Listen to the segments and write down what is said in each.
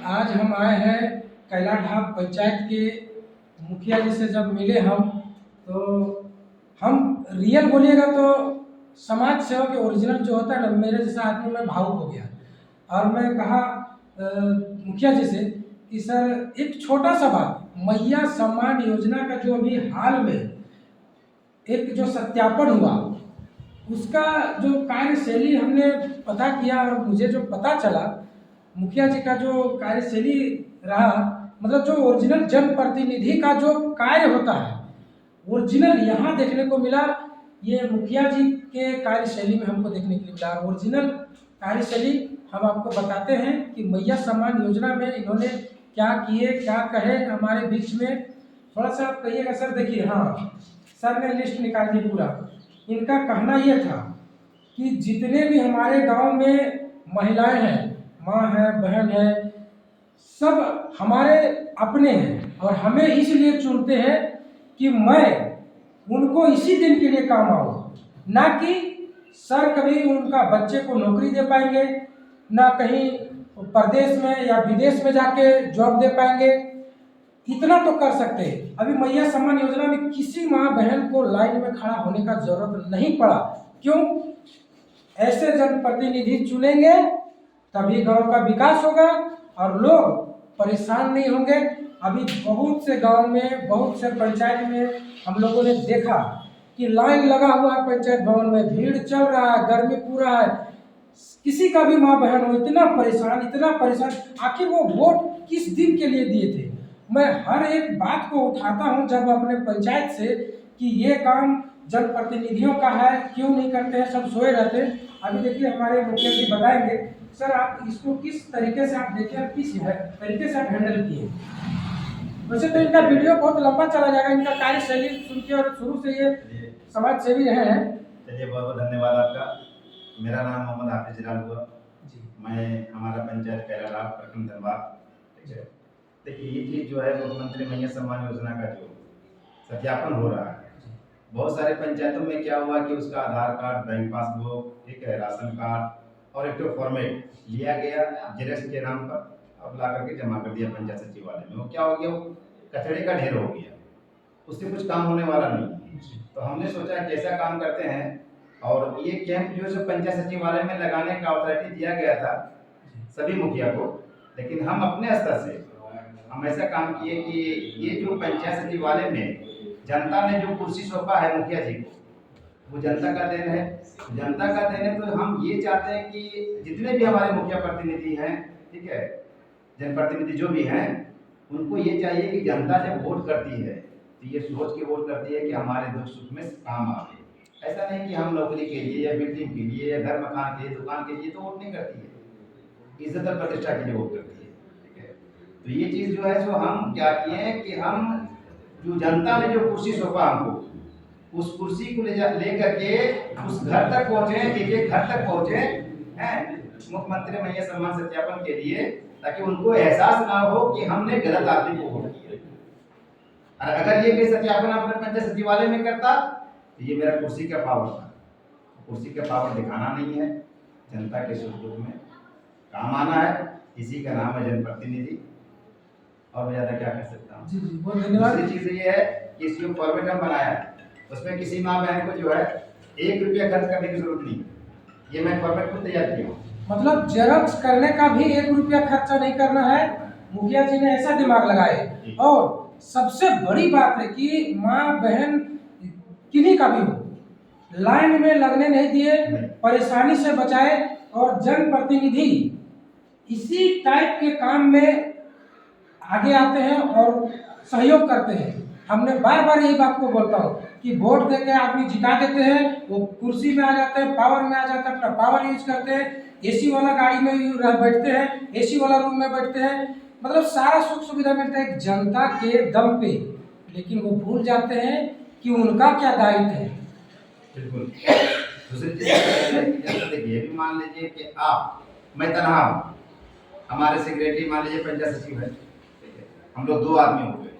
आज हम आए हैं कैलाढाब पंचायत के मुखिया जी से। जब मिले हम रियल बोलिएगा तो समाज सेवा के ओरिजिनल जो होता है ना, मेरे जैसा आदमी मैं भावुक हो गया। और मैं कहा मुखिया जी से कि सर एक छोटा सा बात, मैया सम्मान योजना का जो अभी हाल में एक जो सत्यापन हुआ, उसका जो कार्यशैली हमने पता किया और मुझे जो पता चला, मुखिया जी का जो कार्यशैली रहा, मतलब जो ओरिजिनल जनप्रतिनिधि का जो कार्य होता है ओरिजिनल यहाँ देखने को मिला। ये मुखिया जी के कार्यशैली में हमको देखने के लिए मिला। ओरिजिनल कार्यशैली हम आपको बताते हैं कि मैया सम्मान योजना में इन्होंने क्या किए, क्या कहे हमारे बीच में। थोड़ा सा आप कहिएगा सर। देखिए, हाँ सर ने लिस्ट निकाल दी पूरा। इनका कहना ये था कि जितने भी हमारे गांव में महिलाएं हैं, माँ है, बहन है, सब हमारे अपने हैं और हमें इसलिए चुनते हैं कि मैं उनको इसी दिन के लिए काम आऊँ, ना कि सर कभी उनका बच्चे को नौकरी दे पाएंगे, ना कहीं प्रदेश में या विदेश में जाके जॉब दे पाएंगे। इतना तो कर सकते हैं। अभी मैया सम्मान योजना में किसी माँ बहन को लाइन में खड़ा होने का जरूरत नहीं पड़ा। क्यों? ऐसे जनप्रतिनिधि चुनेंगे तभी गांव का विकास होगा और लोग परेशान नहीं होंगे। अभी बहुत से गांव में, बहुत से पंचायत में हम लोगों ने देखा कि लाइन लगा हुआ है पंचायत भवन में, भीड़ चल रहा है, गर्मी पूरा है, किसी का भी माँ बहन हो इतना परेशान, इतना परेशान। आखिर वो वोट किस दिन के लिए दिए थे? मैं हर एक बात को उठाता हूँ जब अपने पंचायत से कि ये काम जनप्रतिनिधियों का है, क्यों नहीं करते हैं, सब सोए रहते हैं। अभी देखिए हमारे मुखिया जी बताएंगे। सर आप इसको किस तरीके से आप देखिए, किस तरीके से आप हैंडल किए। वैसे तो इनका वीडियो बहुत लंबा चला जाएगा, इनका कार्यशैली सुन के, और शुरू से ये समाज सेवी रहे हैं। चलिए, बहुत बहुत धन्यवाद आपका। मेरा नाम मोहम्मद हाफिज जिलाल हुआ जी। मैं हमारा पंचायत कैलाढाब प्रखंड धनबाद। ठीक है, देखिए ये चीज़ जो है मुख्यमंत्री मैया सम्मान योजना का जो सत्यापन हो रहा है, बहुत सारे पंचायतों में क्या हुआ कि उसका आधार कार्ड, बैंक पासबुक, ठीक है, राशन कार्ड और एक तो फॉर्मेट लिया गया जेरेक्स के नाम पर, अब ला करके जमा कर दिया पंचायत सचिवालय में। वो क्या हो गया, वो कचरे का ढेर हो गया, उससे कुछ काम होने वाला नहीं। तो हमने सोचा कि ऐसा काम करते हैं, और ये कैंप जो है पंचायत सचिवालय में लगाने का अथॉरिटी दिया गया था सभी मुखिया को, लेकिन हम अपने स्तर से हम ऐसा काम किए कि ये जो पंचायत सचिवालय में जनता ने जो कुर्सी सौंपा है मुखिया जी को, वो जनता का देन है। जनता का देन है, तो हम ये चाहते हैं कि जितने भी हमारे मुखिया प्रतिनिधि हैं, ठीक है, जनप्रतिनिधि जो भी हैं, उनको ये चाहिए कि जनता जब वोट करती है तो ये सोच के वोट करती है कि हमारे दुख सुख में काम आवे। ऐसा नहीं कि हम नौकरी के लिए या बिल्डिंग के लिए या घर मकान के लिए, दुकान के लिए तो वोट नहीं करती है, इज्जत और प्रतिष्ठा के लिए वोट करती है। ठीक है, तो ये चीज़ जो है सो हम क्या किए हैं कि हम जो जनता ने जो कुर्सी सौंपा हमको, उस कुर्सी को ले करके उस घर तक पहुँचे, एक एक घर तक पहुँचे हैं मुख्यमंत्री मैया सम्मान सत्यापन के लिए, ताकि उनको एहसास ना हो कि हमने गलत आदमी को वोट किया। और अगर ये कोई सत्यापन अपने पंचायत सचिवालय में करता तो ये मेरा कुर्सी का पावर था। कुर्सी का पावर दिखाना नहीं है, जनता के सुख दुख में काम आना है, इसी का नाम है जनप्रतिनिधि। और मैं ज़्यादा क्या कह सकता हूँ। जी जी, बहुत धन्यवाद। दूसरी चीज़ ये है कि इसको फॉर्मेट हम बनाया है, उसमें किसी माँ बहन को जो है 1 रुपया खर्च करने की जरूरत नहीं। ये मैं फॉर्मेट खुद तैयार किया हूँ। मतलब जेरॉक्स करने का भी 1 रुपया खर्चा नहीं करना है। मुखिया जी ने ऐसा दिमाग लगाए। और सबसे बड़ी बात है कि माँ बहन किन्हीं का भी हो, लाइन में लगने नहीं दिए, परेशानी से बचाए। और जनप्रतिनिधि इसी टाइप के काम में आगे आते हैं और सहयोग करते हैं। हमने बार बार यही बात को बोलता हूँ कि वोट देके आदमी जिता देते हैं, वो कुर्सी में आ जाते हैं, पावर में आ जाते हैं, अपना पावर यूज करते हैं, एसी वाला गाड़ी में बैठते हैं, एसी वाला रूम में बैठते हैं, मतलब सारा सुख सुविधा मिलता है जनता के दम पे। लेकिन वो भूल जाते हैं कि उनका क्या दायित्व है। बिल्कुल। दूसरी चीज देखिए, भी मान लीजिए कि मैं तनहा हूँ, हमारे सेक्रेटरी मान लीजिए पंचायत सचिव है, हम लोग 2 आदमी हो गए,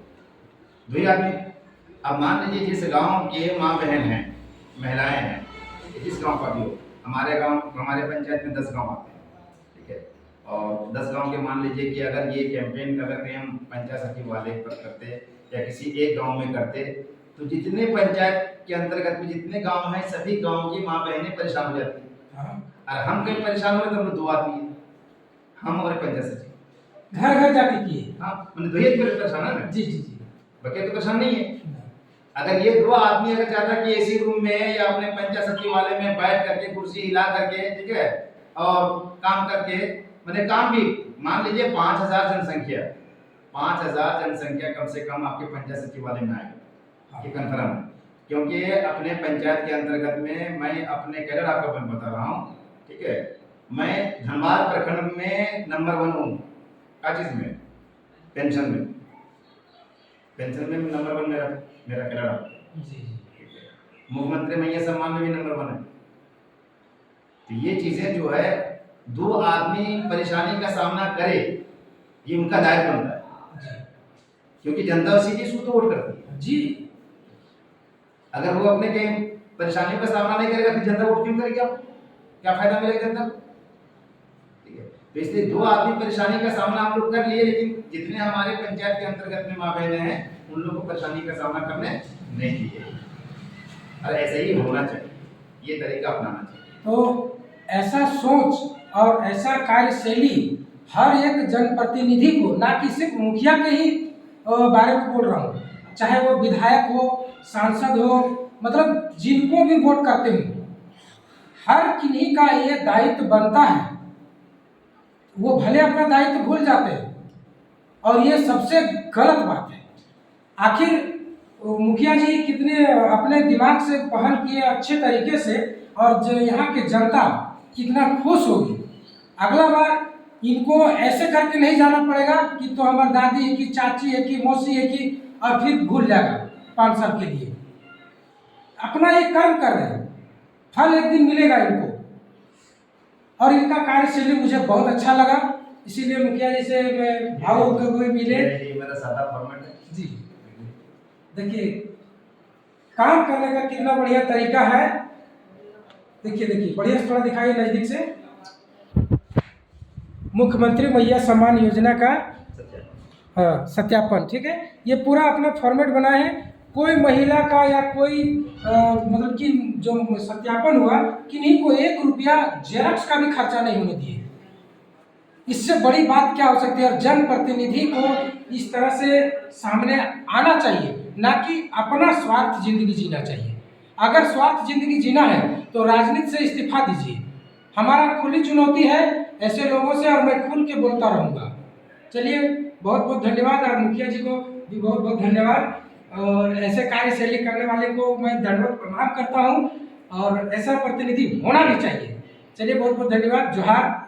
2 ही आदमी। अब मान लीजिए जिस गांव के माँ बहन हैं, महिलाएं हैं, जिस गांव का भी हो, हमारे गांव, हमारे पंचायत में 10 गांव आते हैं, ठीक है, और 10 गांव के मान लीजिए कि अगर ये कैंपेन अगर कहीं हम पंचायत सचिव वाले पर करते या किसी एक गांव में करते, तो जितने पंचायत के अंतर्गत में जितने गांव हैं सभी गांव की माँ बहनें परेशान हो जाती हैं। हाँ। और हम कहीं परेशान हो रहे तो हम 2 आदमी हैं, हम और पंचायत सचिव घर घर जाके किए। हाँ, मैंने 2 ही परेशान है ना। जी जी जी। बके तो परेशान नहीं है। अगर ये 2 आदमी अगर चाहता कि एसी रूम में या अपने पंचायत सचिव वाले में बैठ करके कुर्सी हिला करके, ठीक है, और काम करके, मैंने काम भी मान लीजिए 5000 जनसंख्या, 5000 जनसंख्या कम से कम आपके पंचायत सचिव वाले में आएगी, ये कन्फर्म है। क्योंकि अपने पंचायत के अंतर्गत में मैं अपने कैडर आपको मैं बता रहा हूँ, ठीक है, मैं धनबाद प्रखंड में नंबर 1 हूँ। क्या चीज़ में? पेंशन में, पेंशन में नंबर 1 मेरा कैडर जी। मुख्यमंत्री मैया सम्मान में भी नंबर 1 है। तो ये चीजें जो है 2 आदमी परेशानी का सामना करे, ये उनका दायित्व बनता है, क्योंकि जनता उसी की सूत वोट करती है जी। अगर वो अपने कहीं परेशानियों का सामना नहीं करेगा फिर जनता वोट क्यों करेगी? आपको क्या फायदा मिलेगा जनता को? ठीक है, तो इसलिए 2 आदमी परेशानी का सामना हम लोग कर लिए, लेकिन जितने हमारे पंचायत के अंतर्गत में माँ बहनें हैं उन लोगों को परेशानी का सामना करने नहीं दिए। और ऐसे ही होना चाहिए, ये तरीका अपनाना चाहिए। तो ऐसा सोच और ऐसा कार्यशैली हर एक जनप्रतिनिधि को, ना कि सिर्फ मुखिया के ही बारे में बोल रहा हूँ, चाहे वो विधायक हो, सांसद हो, मतलब जिनको भी वोट करते हो, हर किन्हीं का ये दायित्व बनता है। वो भले अपना दायित्व भूल जाते हैं और ये सबसे गलत बात है। आखिर मुखिया जी कितने अपने दिमाग से पहल किए अच्छे तरीके से, और जो यहाँ के जनता कितना खुश होगी। अगला बार इनको ऐसे करके नहीं जाना पड़ेगा कि तो हमारी दादी है कि चाची है कि मौसी है कि, और फिर भूल जाएगा 5 साल के लिए। अपना ये कर्म कर रहे हैं, फल एक दिन मिलेगा इनको। और इनका कार्यशैली मुझे बहुत अच्छा लगा, इसीलिए मुखिया जी से मैं भावुक होकर हुए मिले। मेरा सादा फॉर्मेट है जी। देखिए काम करने का कितना बढ़िया तरीका है। देखिए बढ़िया से थोड़ा दिखाइए नजदीक से। मुख्यमंत्री मैया सम्मान योजना का हाँ सत्यापन, ठीक है। ये पूरा अपना फॉर्मेट बना है। कोई महिला का या कोई मतलब कि जो सत्यापन हुआ, किन्हीं को 1 रुपया जेरॉक्स का भी खर्चा नहीं होने दिए। इससे बड़ी बात क्या हो सकती है? और जनप्रतिनिधि को इस तरह से सामने आना चाहिए, ना कि अपना स्वार्थ जिंदगी जीना चाहिए। अगर स्वार्थ जिंदगी जीना है तो राजनीति से इस्तीफा दीजिए। हमारा खुली चुनौती है ऐसे लोगों से, और मैं खुल के बोलता रहूँगा। चलिए बहुत बहुत धन्यवाद, और मुखिया जी को भी बहुत बहुत धन्यवाद। और ऐसे कार्यशैली करने वाले को मैं दंडवत प्रणाम करता हूँ, और ऐसा प्रतिनिधि होना भी चाहिए। चलिए बहुत बहुत धन्यवाद। जोहार।